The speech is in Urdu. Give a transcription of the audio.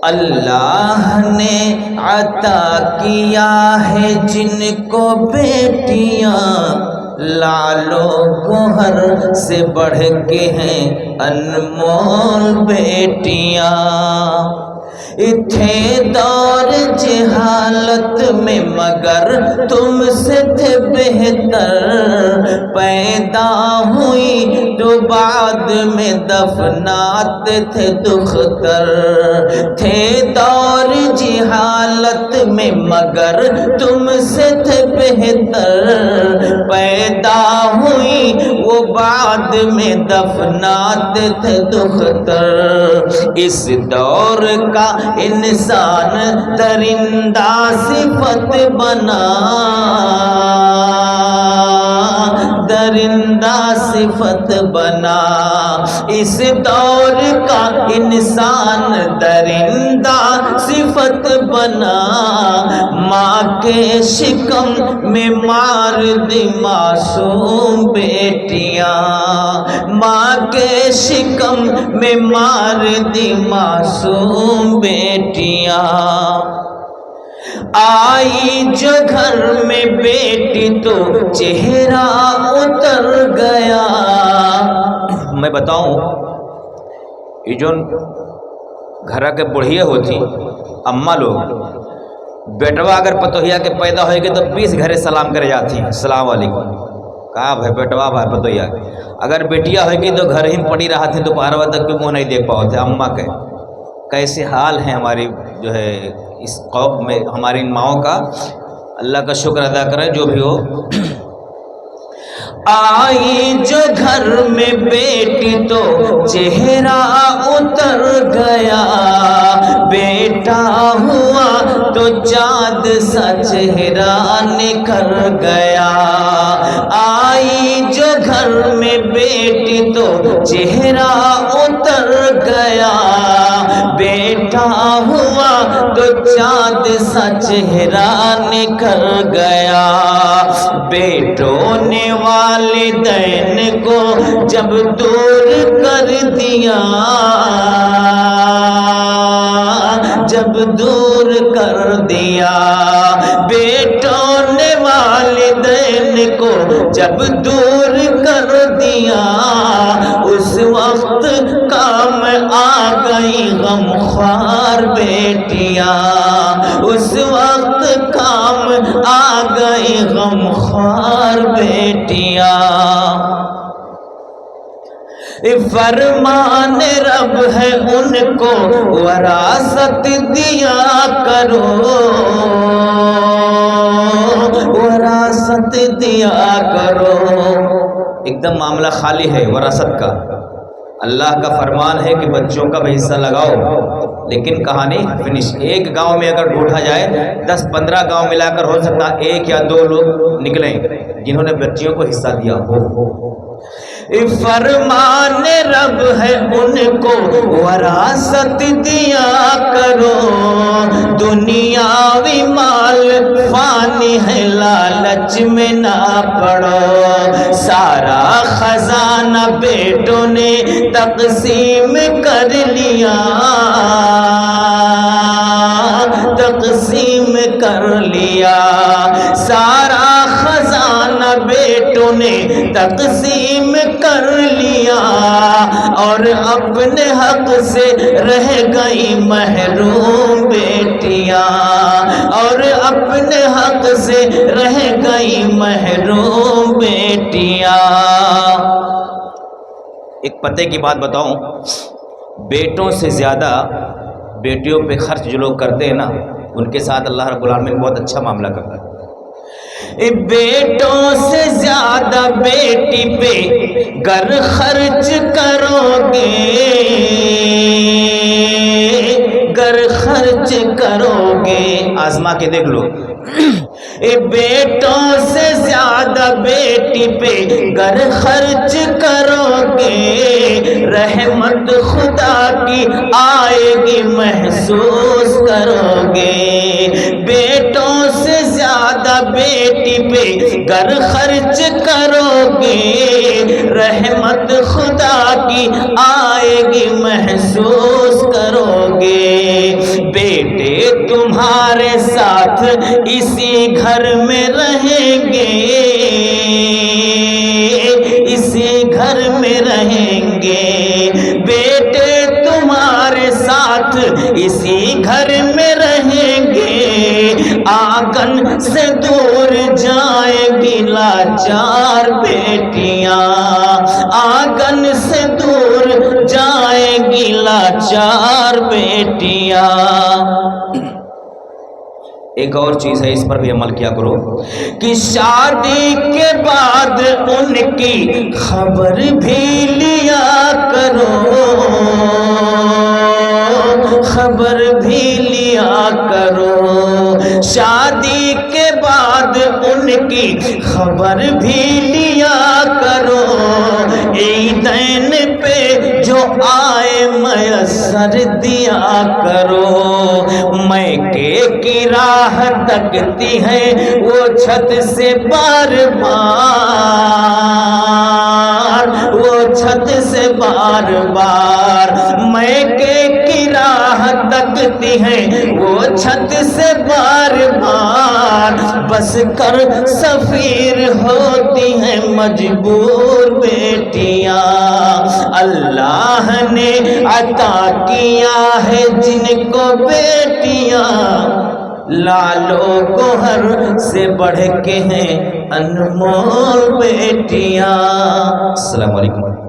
اللہ نے عطا کیا ہے جن کو بیٹیاں، لالو گوہر سے بڑھ کے ہیں انمول بیٹیاں۔ تھے دور جہالت میں مگر تم سے تھے بہتر، پیدا ہوئی تو بعد میں دفناتے تھے دختر۔ تھے دور جہالت میں مگر تم سے تھے بہتر، پیدا ہوئی وہ بعد میں دفناتے تھے دختر۔ اس دور کا انسان درندہ صفت بنا، درندہ صفت بنا۔ اس دور کا انسان درندہ صفت بنا، ماں کے شکم میں مار دی معصوم بیٹیاں، ماں کے شکم میں مار دی معصوم بیٹیاں۔ آئی جو گھر میں بیٹی تو چہرہ اتر گیا۔ میں بتاؤں، یہ جو گھر کے بڑھیا ہوتی اماں لوگ، بیٹوا اگر پتوہیا کے پیدا ہوئے گی تو 20 گھرے سلام کرے جاتی ہیں، السلام علیکم، کہا بھائی بیٹوا بھائی پتوہیا۔ اگر بیٹیاں ہوئے گی تو گھر ہی پڑی رہا تھی، دوپہر وقت تک بھی منہ نہیں دیکھ پاؤ تھے اماں کے۔ کیسے حال ہیں ہماری جو ہے اس قوم میں، ہماری ماؤں کا۔ اللہ کا شکر ادا کریں جو بھی ہو۔ آئی جو گھر میں بیٹی تو چہرہ اتر گیا، بیٹا ہوا تو چاند سا چہرہ نکھر گیا۔ آئی جو گھر میں بیٹی تو چہرہ اتر گیا، بیٹا ہوا تو چاند سا چہرہ نکھر گیا۔ بیٹوں نے والدین کو جب دور کر دیا، جب دور کر دیا، بیٹوں نے والدین کو جب دور کر دیا، اس وقت کام آ گئی غمخوار بیٹیاں، اس وقت کام آ گئی غمخوار بیٹیاں۔ فرمان رب ہے ان کو وراثت دیا کرو، وراثت دیا کرو۔ ایک دم معاملہ خالی ہے وراثت کا، اللہ کا فرمان ہے کہ بچوں کا بھی حصہ لگاؤ، لیکن کہانی فنش۔ ایک گاؤں میں اگر ڈھونڈا جائے 10-15 گاؤں ملا کر ہو سکتا ایک یا 2 لوگ نکلیں جنہوں نے بچیوں کو حصہ دیا ہو۔ فرمان رب ہے ان کو وراثت دیا کرو، دنیاوی مال فانی ہے لالچ میں نہ پڑو، سارا خزانہ بیٹوں نے تقسیم کر لیا، تقسیم کر لیا، سارا خزانہ بیٹوں نے تقسیم کر لیا، اور اپنے حق سے رہ گئی محروم بیٹیاں، اور اپنے حق سے رہ گئی محروم بیٹیاں۔ ایک پتے کی بات بتاؤں، بیٹوں سے زیادہ بیٹیوں پہ خرچ جو لوگ کرتے ہیں نا، ان کے ساتھ اللہ رب العالمین بہت اچھا معاملہ کرتا ہے۔ بیٹوں سے زیادہ بیٹی پہ گر خرچ کرو گے، گر خرچ کرو گے، آزما کے دیکھ لو۔ بیٹوں سے زیادہ بیٹی پہ گر خرچ کرو گے، رحمت خدا کی آئے گی محسوس کرو گے۔ بیٹوں سے زیادہ بیٹی پہ گر خرچ کرو گے، رحمت خدا کی آئے گی محسوس کرو گے۔ تمہارے ساتھ اسی گھر میں رہیں گے، اسی گھر میں رہیں گے، بیٹے تمہارے ساتھ اسی گھر میں رہیں گے، آنگن سے دور جائیں گی لاچار بیٹیاں، آنگن سے دور جائیں گی لاچار بیٹیاں۔ ایک اور چیز ہے، اس پر بھی عمل کیا کرو کہ شادی کے بعد ان کی خبر بھی لیا کرو، خبر بھی لیا کرو، شادی کے بعد ان کی خبر بھی لیا کرو، عیدین پہ جو آئے میسر دیا کرو، میکے کی راہ تکتی ہے وہ چھت سے بار بار، وہ چھت سے بار بار، میکے کی راہ تکتی ہے وہ چھت سے بار بار، بس کر سفیر ہوتی ہیں مجبور بیٹیاں، اللہ نے عطا کیا ہے جن کو بیٹیاں، لالو گوہر سے بڑھ کے ہیں انمول بیٹیاں۔ السلام علیکم۔